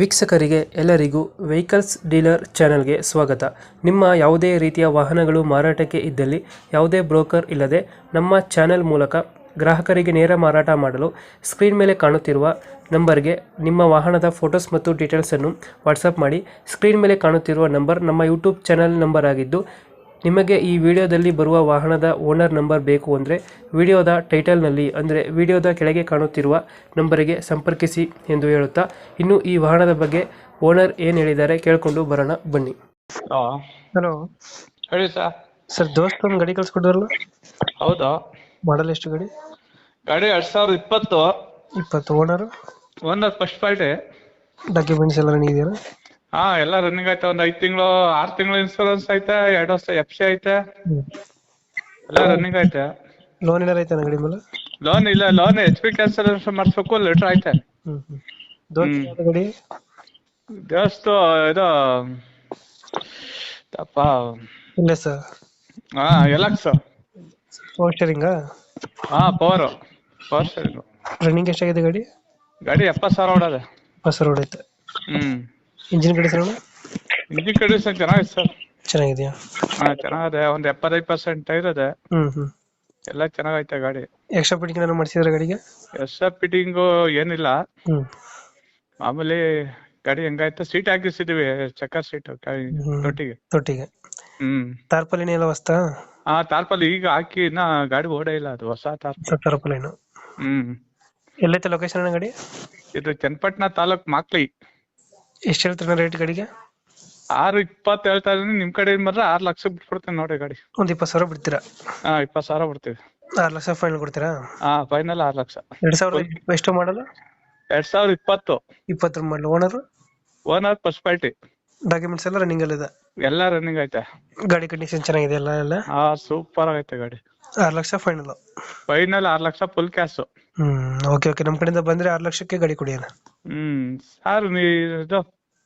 ವೀಕ್ಷಕರಿಗೆ ಎಲ್ಲರಿಗೂ vehicles dealer ಚಾನೆಲ್ಗೆ ಸ್ವಾಗತ. ನಿಮ್ಮ ಯಾವುದೇ ರೀತಿಯ ವಾಹನಗಳು ಮಾರಾಟಕ್ಕೆ ಇದ್ದಲ್ಲಿ ಯಾವುದೇ ಬ್ರೋಕರ್ ಇಲ್ಲದೆ ನಮ್ಮ ಚಾನೆಲ್ ಮೂಲಕ ಗ್ರಾಹಕರಿಗೆ ನೇರ ಮಾರಾಟ ಮಾಡಲು ಸ್ಕ್ರೀನ್ ಮೇಲೆ ಕಾಣುತ್ತಿರುವ ನಂಬರ್ಗೆ ನಿಮ್ಮ ವಾಹನದ ಫೋಟೋಸ್ ಮತ್ತು ಡೀಟೇಲ್ಸನ್ನು ವಾಟ್ಸಪ್ ಮಾಡಿ. ಸ್ಕ್ರೀನ್ ಮೇಲೆ ಕಾಣುತ್ತಿರುವ ನಂಬರ್ ನಮ್ಮ ಯೂಟ್ಯೂಬ್ ಚಾನೆಲ್ ನಂಬರ್ ಆಗಿದ್ದು, ನಿಮಗೆ ಈ ವಿಡಿಯೋದಲ್ಲಿ ಬರುವ ವಾಹನದ ಓನರ್ ನಂಬರ್ ಬೇಕು ಅಂದರೆ ವಿಡಿಯೋದ ಟೈಟಲ್ನಲ್ಲಿ ಅಂದರೆ ವಿಡಿಯೋದ ಕೆಳಗೆ ಕಾಣುತ್ತಿರುವ ನಂಬರಿಗೆ ಸಂಪರ್ಕಿಸಿ ಎಂದು ಹೇಳುತ್ತಾ, ಇನ್ನು ಈ ವಾಹನದ ಬಗ್ಗೆ ಓನರ್ ಏನು ಹೇಳಿದ್ದಾರೆ ಕೇಳಿಕೊಂಡು ಬರೋಣ ಬನ್ನಿ. ಹಲೋ. ಹಲೋ ಹೇಳಿ ಸರ್. ಸರ್, ದೋಸ್ತ ಒಂದು ಗಾಡಿ ಕಳ್ಸ್ಕೊಡ್ರಲ್ಲ, ಹೌದಾ? ಮಾಡಲ್ ಎಷ್ಟು ಗಾಡಿ? ಗಾಡಿ 2020. 20. Owner? Owner first party. Documents ಎಲ್ಲ ರನ್ನಿಂಗ್ ಇದೆಯಾ? ಹಾ, ಎಲ್ಲ ರನ್ನಿಂಗ್ ಐತೆ. ಒಂದ್ 5 ತಿಂಗಳು 6 ತಿಂಗಳು ಇನ್ಸೂರೆನ್ಸ್ ಐತೆ, 2 ವರ್ಷ FC ಐತೆ, ಎಲ್ಲ ರನ್ನಿಂಗ್ ಐತೆ. ಲೋನ್ ಏನಾರ ಐತೆ ಗಾಡಿ ಮೇಲೆ? ಲೋನ್ ಇಲ್ಲ, ಲೋನ್ HP ಕ್ಯಾನ್ಸಲೇಷನ್ ಮಾಡಿಸ್ಬೇಕು, ಲೆಟರ್ ಐತೆ. ದೋಸ್ತ ಯಾವ್ದು ಗಾಡಿ? ಜಸ್ಟ್ ಇದು ಅಪ್ಪ, ಇಲ್ಲ ಸರ್. ಹಾ, ಎಲಕ್ಸ್. ಪವರ್ ಸ್ಟೇರಿಂಗಾ? ಹಾ, ಪವರ್ ಸ್ಟೇರಿಂಗ್. ರನ್ನಿಂಗ್ ಎಷ್ಟಾಗಿದೆ ಗಾಡಿ? ಗಾಡಿ 70,000 ಹೊಡದೆ. ಹೊಸ ರೋಡ್ ಐತೆ. ಹ್ಮ್. ಇಂಜಿನ್ ಕಡೆ ಸರ್? ಇಂಜಿನ್ ಕಂಡೀಷನ್ ಚೆನ್ನಾಗಿದೆ ಸರ್. ಚೆನ್ನಾಗಿದೆಯಾ? ಹಾ, ಚೆನ್ನಾಗಿದೆ. ಒಂದ್ 75% ಟೈರ್ ಇದೆ. ಎಲ್ಲ ಚೆನ್ನಾಗೈತೆ ಗಾಡಿ. ಎಕ್ಸ್ಟ್ರಾ ಫಿಟ್ಟಿಂಗ್ ಏನಾದ್ರು ಮಾಡಿಸಿದ್ರೆ ಗಾಡಿಗೆ? ಫಿಟ್ಟಿಂಗು ಏನಿಲ್ಲ, ಹ್ಮ್ ಮಾಮೂಲಿ ಗಾಡಿ ಹೆಂಗೈತೆ. Seat ಹಾಕಿಸಿದೀವಿ, ಚಕ್ಕರ್ seat ತೊಟ್ಟಿಗೆ. ತೊಟ್ಟಿಗೆ ಹ್ಮ್. ತಾರ್ಪಲಿನ ಎಲ್ಲ ಹೊಸ್ತಾ? ಹಾ, ತಾರ್ಪಲ್ ಈಗ ಹಾಕಿ ಇನ್ನ ಗಾಡಿ ಓಡೇ ಇಲ್ಲ, ಅದು ಹೊಸ ತಾರ್ಪಲ್. ತಾರ್ಪಲಿನ. ಹ್ಮ್. ಎಲ್ಲೈತೆ ಲೊಕೇಶನ್ ಗಾಡಿ? ಇದು ಚನ್ನಪಟ್ಟಣ ತಾಲೂಕ್ ಮಾಕ್ಲಿ. ಎಷ್ಟು ಹೇಳ್ತೀರ ರೇಟ್ ಗಾಡಿಗೆ? 6.20 ಹೇಳ್ತಾ ಇದೀನಿ. ನಿಮ್ ಕಡೆ ಮಾತ್ರ 6 ಲಕ್ಷ ಬಿಟ್ಬಿಡ್ತೀನಿ ನೋಡಿ ಗಾಡಿ. ಒಂದ್ 20,000 ಬಿಡ್ತೀರಾ? ಹಾ, 20,000 ಬಿಡ್ತೀವಿ. 6 ಲಕ್ಷ ಫೈನಲ್ ಕೊಡ್ತೀರಾ? ಹಾ, ಫೈನಲ್ 6 ಲಕ್ಷ. 2000 ಎಷ್ಟು ಮಾಡಲ್ಲ? 2020. 20 ಮಾಡಲು. Owner? Owner first party. Documents ಎಲ್ಲ ರನ್ನಿಂಗ್ ಅಲ್ಲಿ ಇದೆ? ಎಲ್ಲ ರನ್ನಿಂಗ್ ಐತೆ. ಗಾಡಿ ಕಂಡೀಷನ್ ಚೆನ್ನಾಗಿದೆ ಎಲ್ಲ? ಹಾ, ಸೂಪರ್ ಆಗೈತೆ ಗಾಡಿ. 6 lakh final? Final 6 lakh full cash. Okay. ನಮ್ ಕಡೆಯಿಂದ ಬಂದ್ರೆ 6 ಲಕ್ಷಕ್ಕೆ ಗಾಡಿ ಕೊಡಿ ಅಣ್ಣ. ಸರ್, ಇದು